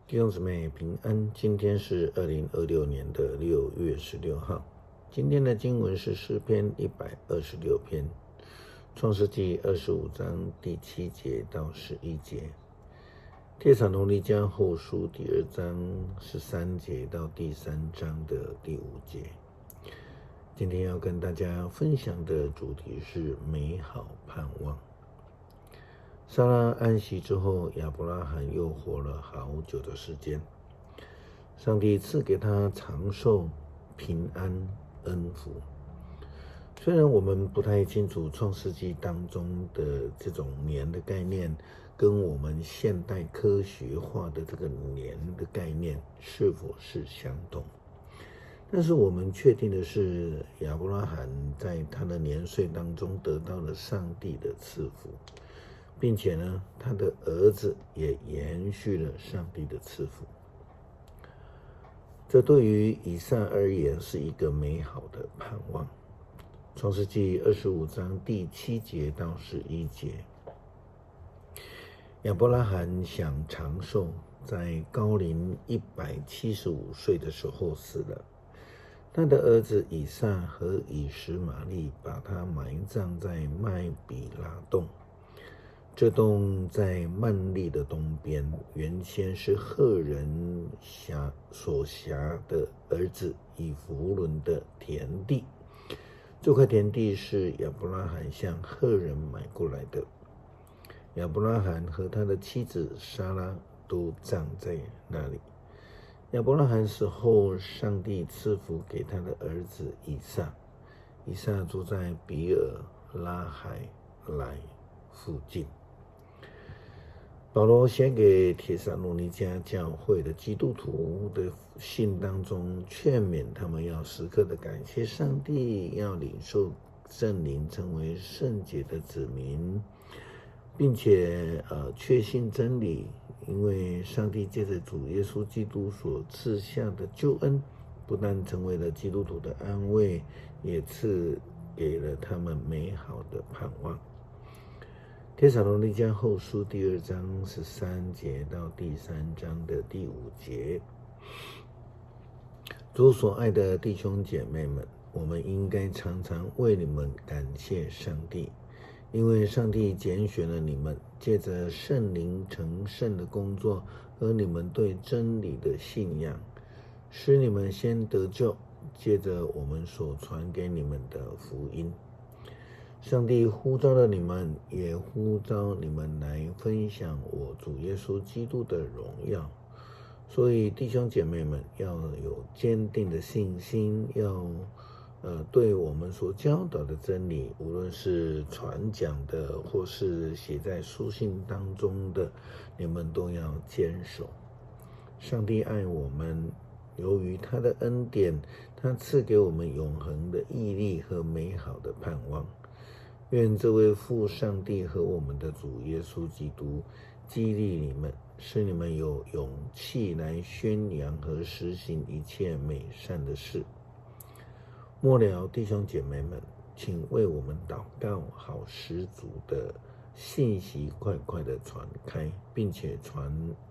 弟兄姊妹平安，今天是2026年的6月16号。今天的经文是诗篇126篇，创世纪25章第7节到11节，帖撒罗尼迦后书第2章13节到第3章的第5节。今天要跟大家分享的主题是美好盼望。撒拉安息之后，亚伯拉罕又活了好久的时间。上帝赐给他长寿、平安、恩福。虽然我们不太清楚创世纪当中的这种年的概念跟我们现代科学化的这个年的概念是否是相同，但是我们确定的是，亚伯拉罕在他的年岁当中得到了上帝的赐福，并且呢，他的儿子也延续了上帝的赐福。这对于以撒而言是一个美好的盼望。创世纪25章第7节到11节，亚伯拉罕想长寿，在高龄175岁的时候死了。他的儿子以撒和以实玛利把他埋葬在麦比拉洞。这洞在曼利的东边，原先是赫人所辖的儿子以弗伦的田地。这块田地是亚伯拉罕向赫人买过来的。亚伯拉罕和他的妻子撒拉都葬在那里。亚伯拉罕死后，上帝赐福给他的儿子以撒。以撒住在比尔拉海莱附近。保罗写给帖撒罗尼迦教会的基督徒的信当中，劝勉他们要时刻的感谢上帝，要领受圣灵，成为圣洁的子民，并且确信真理，因为上帝借着主耶稣基督所赐下的救恩，不但成为了基督徒的安慰，也赐给了他们美好的盼望。帖撒罗尼迦后书第2章13节到第3章的第5节，主所爱的弟兄姐妹们，我们应该常常为你们感谢上帝，因为上帝拣选了你们，借着圣灵成圣的工作和你们对真理的信仰，使你们先得救，借着我们所传给你们的福音。上帝呼召了你们，也呼召你们来分享我主耶稣基督的荣耀。所以弟兄姐妹们要有坚定的信心，要对我们所教导的真理，无论是传讲的或是写在书信当中的，你们都要坚守。上帝爱我们，由于他的恩典，他赐给我们永恒的毅力和美好的盼望。愿这位父上帝和我们的主耶稣基督激励你们，使你们有勇气来宣扬和实行一切美善的事。末了，弟兄姐妹们，请为我们祷告，好使主的信息快快的传开，并且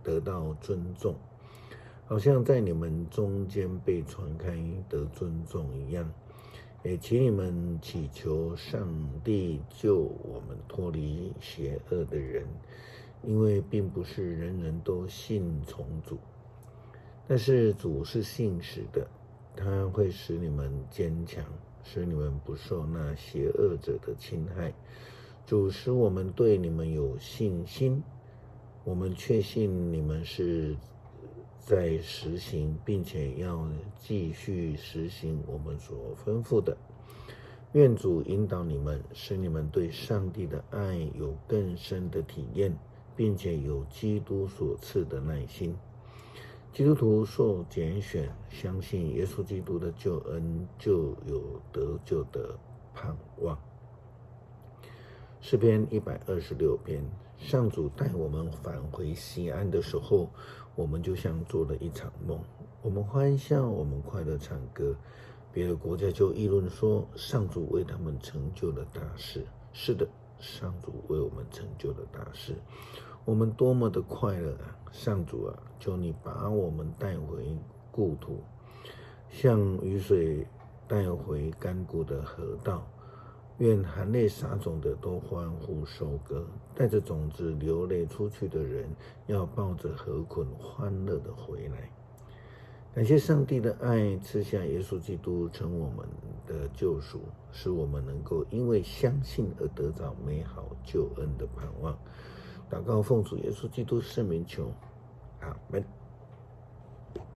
得到尊重，好像在你们中间被传开得尊重一样。也请你们祈求上帝救我们脱离邪恶的人，因为并不是人人都信从主，但是主是信实的，他会使你们坚强，使你们不受那邪恶者的侵害。主使我们对你们有信心，我们确信你们是在实行，并且要继续实行我们所吩咐的。愿主引导你们，使你们对上帝的爱有更深的体验，并且有基督所赐的耐心。基督徒受拣选，相信耶稣基督的救恩，就有得救的盼望。诗篇126篇，上主带我们返回西安的时候，我们就像做了一场梦。我们欢笑，我们快乐唱歌，别的国家就议论说，上主为他们成就了大事。是的，上主为我们成就了大事。我们多么的快乐啊！上主啊，求你把我们带回故土，像雨水带回干枯的河道。愿含泪撒种的都欢呼收割，带着种子流泪出去的人，要抱着禾捆欢乐的回来。感谢上帝的爱赐下耶稣基督成我们的救赎，使我们能够因为相信而得到美好救恩的盼望。祷告奉主耶稣基督圣名求，阿们。